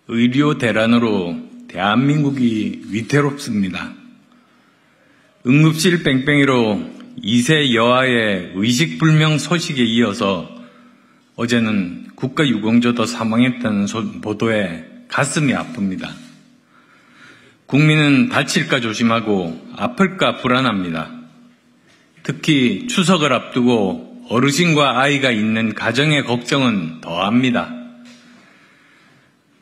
의료 대란으로 대한민국이 위태롭습니다. 응급실 뺑뺑이로 2세 여아의 의식불명 소식에 이어서 어제는 국가유공자도 사망했다는 보도에 가슴이 아픕니다. 국민은 다칠까 조심하고 아플까 불안합니다. 특히 추석을 앞두고 어르신과 아이가 있는 가정의 걱정은 더합니다.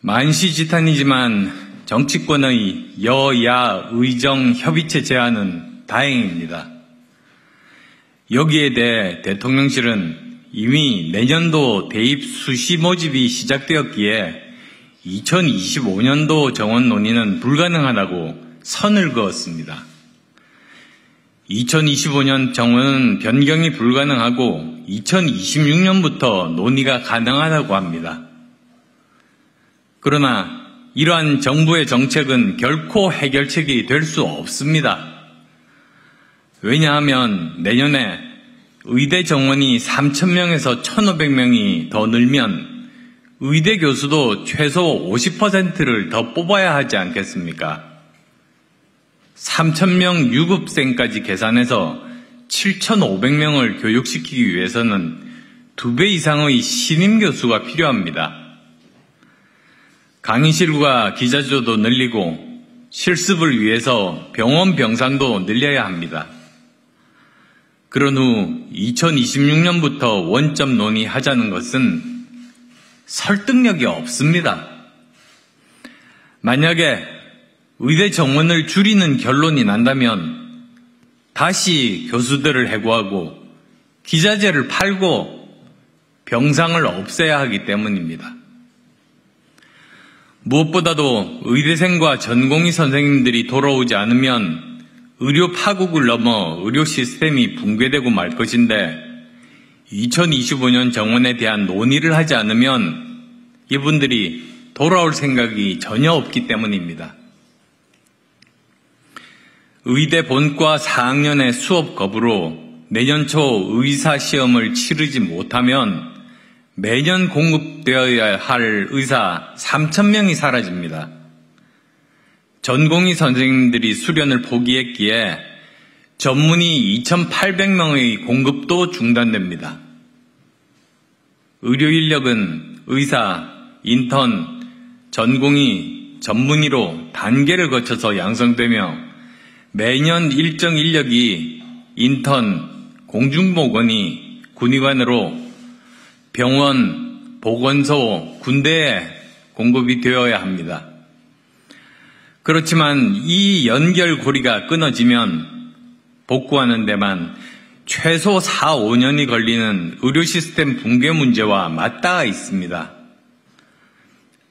만시지탄이지만 정치권의 여야 의정 협의체 제안은 다행입니다. 여기에 대해 대통령실은 이미 내년도 대입 수시 모집이 시작되었기에 2025년도 정원 논의는 불가능하다고 선을 그었습니다. 2025년 정원은 변경이 불가능하고 2026년부터 논의가 가능하다고 합니다. 그러나 이러한 정부의 정책은 결코 해결책이 될 수 없습니다. 왜냐하면 내년에 의대 정원이 3,000명에서 1,500명이 더 늘면 의대 교수도 최소 50%를 더 뽑아야 하지 않겠습니까? 3,000명 유급생까지 계산해서 7,500명을 교육시키기 위해서는 2배 이상의 신임 교수가 필요합니다. 강의실과 기자조도 늘리고 실습을 위해서 병원 병상도 늘려야 합니다. 그런 후 2026년부터 원점 논의하자는 것은 설득력이 없습니다. 만약에 의대 정원을 줄이는 결론이 난다면 다시 교수들을 해고하고 기자재를 팔고 병상을 없애야 하기 때문입니다. 무엇보다도 의대생과 전공의 선생님들이 돌아오지 않으면 의료 파국을 넘어 의료 시스템이 붕괴되고 말 것인데 2025년 정원에 대한 논의를 하지 않으면 이분들이 돌아올 생각이 전혀 없기 때문입니다. 의대 본과 4학년의 수업 거부로 내년 초 의사 시험을 치르지 못하면 매년 공급되어야 할 의사 3,000명이 사라집니다. 전공의 선생님들이 수련을 포기했기에 전문의 2,800명의 공급도 중단됩니다. 의료 인력은 의사, 인턴, 전공의, 전문의로 단계를 거쳐서 양성되며 매년 일정 인력이 인턴, 공중보건의, 군의관으로 병원, 보건소, 군대에 공급이 되어야 합니다. 그렇지만 이 연결고리가 끊어지면 복구하는 데만 최소 4, 5년이 걸리는 의료 시스템 붕괴 문제와 맞닿아 있습니다.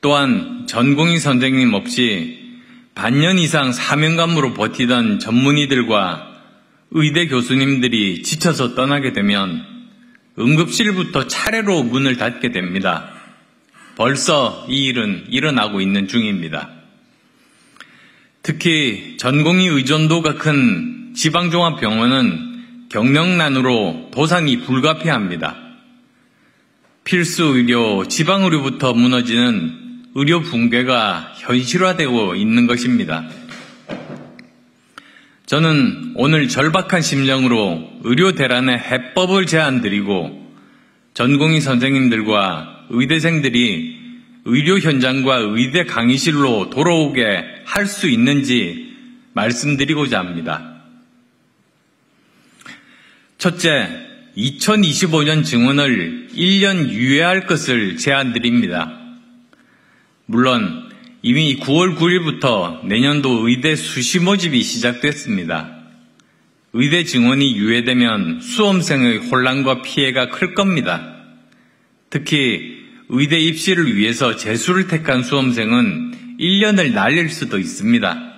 또한 전공의 선생님 없이 반년 이상 사명감으로 버티던 전문의들과 의대 교수님들이 지쳐서 떠나게 되면 응급실부터 차례로 문을 닫게 됩니다. 벌써 이 일은 일어나고 있는 중입니다. 특히 전공의 의존도가 큰 지방종합병원은 경력난으로 도산이 불가피합니다. 필수 의료, 지방의료부터 무너지는 의료 붕괴가 현실화되고 있는 것입니다. 저는 오늘 절박한 심정으로 의료 대란의 해법을 제안드리고 전공의 선생님들과 의대생들이 의료 현장과 의대 강의실로 돌아오게 할 수 있는지 말씀드리고자 합니다. 첫째, 2025년 증원을 1년 유예할 것을 제안드립니다. 물론 이미 9월 9일부터 내년도 의대 수시 모집이 시작됐습니다. 의대 증원이 유예되면 수험생의 혼란과 피해가 클 겁니다. 특히 의대 입시를 위해서 재수를 택한 수험생은 1년을 날릴 수도 있습니다.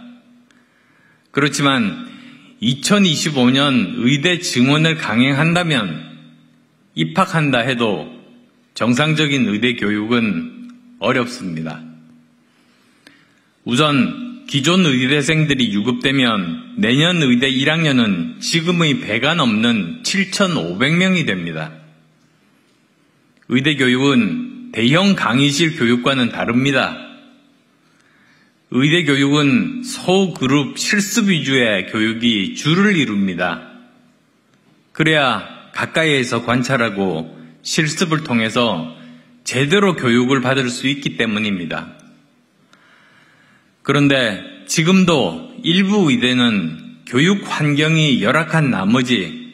그렇지만 2025년 의대 증원을 강행한다면 입학한다 해도 정상적인 의대 교육은 어렵습니다. 우선 기존 의대생들이 유급되면 내년 의대 1학년은 지금의 배가 넘는 7,500명이 됩니다. 의대 교육은 대형 강의실 교육과는 다릅니다. 의대 교육은 소그룹 실습 위주의 교육이 주를 이룹니다. 그래야 가까이에서 관찰하고 실습을 통해서 제대로 교육을 받을 수 있기 때문입니다. 그런데 지금도 일부 의대는 교육 환경이 열악한 나머지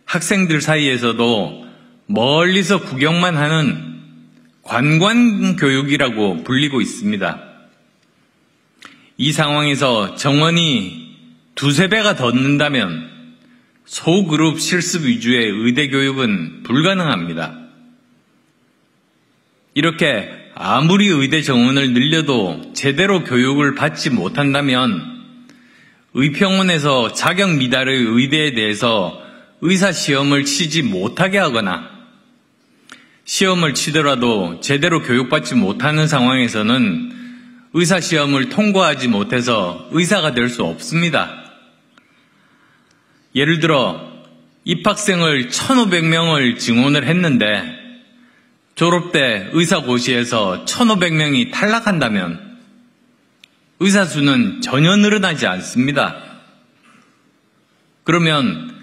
학생들 사이에서도 멀리서 구경만 하는 관광교육이라고 불리고 있습니다. 이 상황에서 정원이 두세 배가 더 는다면 소그룹 실습 위주의 의대 교육은 불가능합니다. 이렇게 아무리 의대 정원을 늘려도 제대로 교육을 받지 못한다면 의평원에서 자격 미달의 의대에 대해서 의사시험을 치지 못하게 하거나 시험을 치더라도 제대로 교육받지 못하는 상황에서는 의사시험을 통과하지 못해서 의사가 될 수 없습니다. 예를 들어 입학생을 1,500명을 증원을 했는데 졸업때 의사고시에서 1,500명이 탈락한다면 의사 수는 전혀 늘어나지 않습니다. 그러면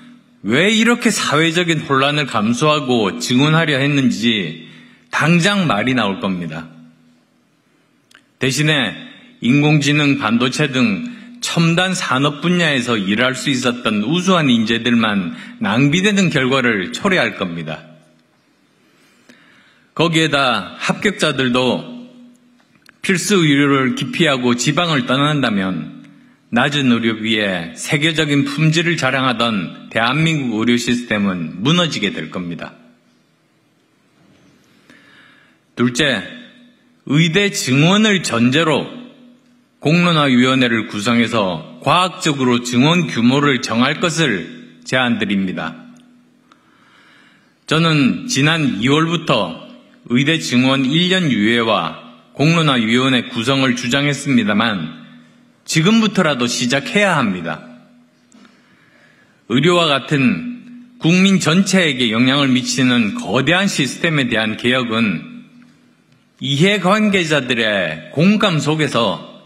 왜 이렇게 사회적인 혼란을 감수하고 증원하려 했는지 당장 말이 나올 겁니다. 대신에 인공지능, 반도체 등 첨단 산업 분야에서 일할 수 있었던 우수한 인재들만 낭비되는 결과를 초래할 겁니다. 거기에다 합격자들도 필수 의료를 기피하고 지방을 떠난다면 낮은 의료비에 세계적인 품질을 자랑하던 대한민국 의료 시스템은 무너지게 될 겁니다. 둘째, 의대 증원을 전제로 공론화위원회를 구성해서 과학적으로 증원 규모를 정할 것을 제안드립니다. 저는 지난 2월부터 의대 증원 1년 유예와 공론화위원회 구성을 주장했습니다만 지금부터라도 시작해야 합니다. 의료와 같은 국민 전체에게 영향을 미치는 거대한 시스템에 대한 개혁은 이해관계자들의 공감 속에서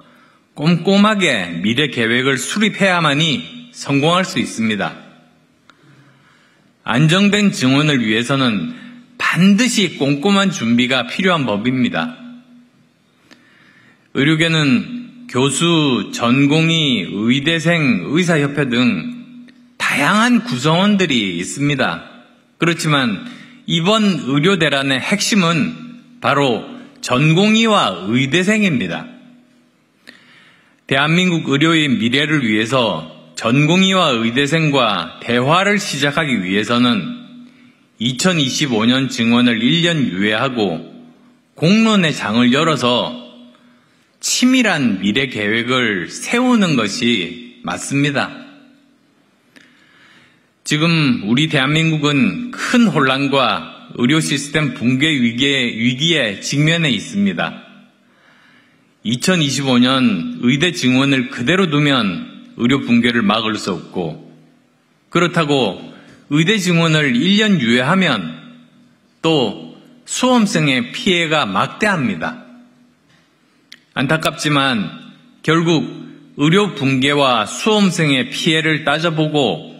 꼼꼼하게 미래 계획을 수립해야만이 성공할 수 있습니다. 안정된 증원을 위해서는 반드시 꼼꼼한 준비가 필요한 법입니다. 의료계는 교수, 전공의, 의대생, 의사협회 등 다양한 구성원들이 있습니다. 그렇지만 이번 의료대란의 핵심은 바로 전공의와 의대생입니다. 대한민국 의료의 미래를 위해서 전공의와 의대생과 대화를 시작하기 위해서는 2025년 증원을 1년 유예하고 공론의 장을 열어서 치밀한 미래 계획을 세우는 것이 맞습니다. 지금 우리 대한민국은 큰 혼란과 의료 시스템 붕괴 위기에 직면해 있습니다. 2025년 의대 증원을 그대로 두면 의료 붕괴를 막을 수 없고, 그렇다고 의대 증원을 1년 유예하면 또 수험생의 피해가 막대합니다. 안타깝지만 결국 의료 붕괴와 수험생의 피해를 따져보고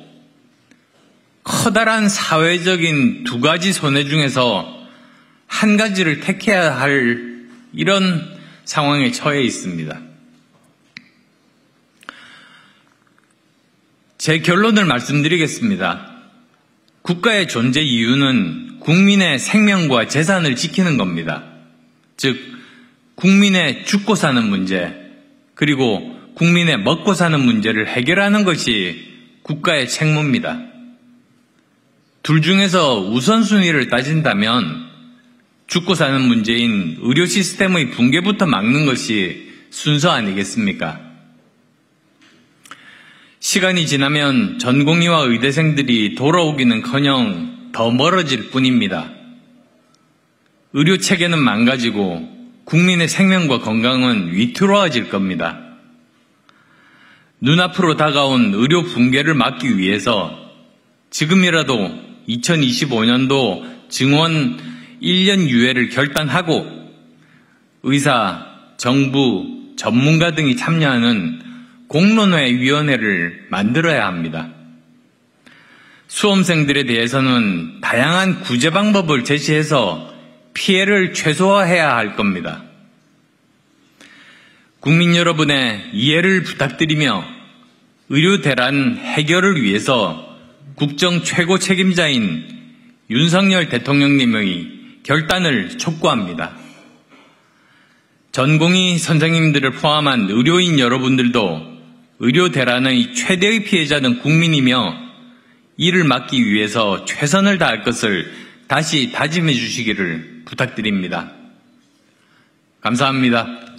커다란 사회적인 두 가지 손해 중에서 한 가지를 택해야 할 이런 상황에 처해 있습니다. 제 결론을 말씀드리겠습니다. 국가의 존재 이유는 국민의 생명과 재산을 지키는 겁니다. 즉, 국민의 죽고 사는 문제, 그리고 국민의 먹고 사는 문제를 해결하는 것이 국가의 책무입니다. 둘 중에서 우선순위를 따진다면 죽고 사는 문제인 의료 시스템의 붕괴부터 막는 것이 순서 아니겠습니까? 시간이 지나면 전공의와 의대생들이 돌아오기는커녕 더 멀어질 뿐입니다. 의료 체계는 망가지고 국민의 생명과 건강은 위태로워질 겁니다. 눈앞으로 다가온 의료 붕괴를 막기 위해서 지금이라도 2025년도 증원 1년 유예를 결단하고 의사, 정부, 전문가 등이 참여하는 공론화위원회를 만들어야 합니다. 수험생들에 대해서는 다양한 구제 방법을 제시해서 피해를 최소화해야 할 겁니다. 국민 여러분의 이해를 부탁드리며 의료 대란 해결을 위해서 국정 최고 책임자인 윤석열 대통령님의 결단을 촉구합니다. 전공의 선생님들을 포함한 의료인 여러분들도 의료 대란의 최대의 피해자는 국민이며 이를 막기 위해서 최선을 다할 것을 다시 다짐해 주시기를 부탁드립니다. 감사합니다.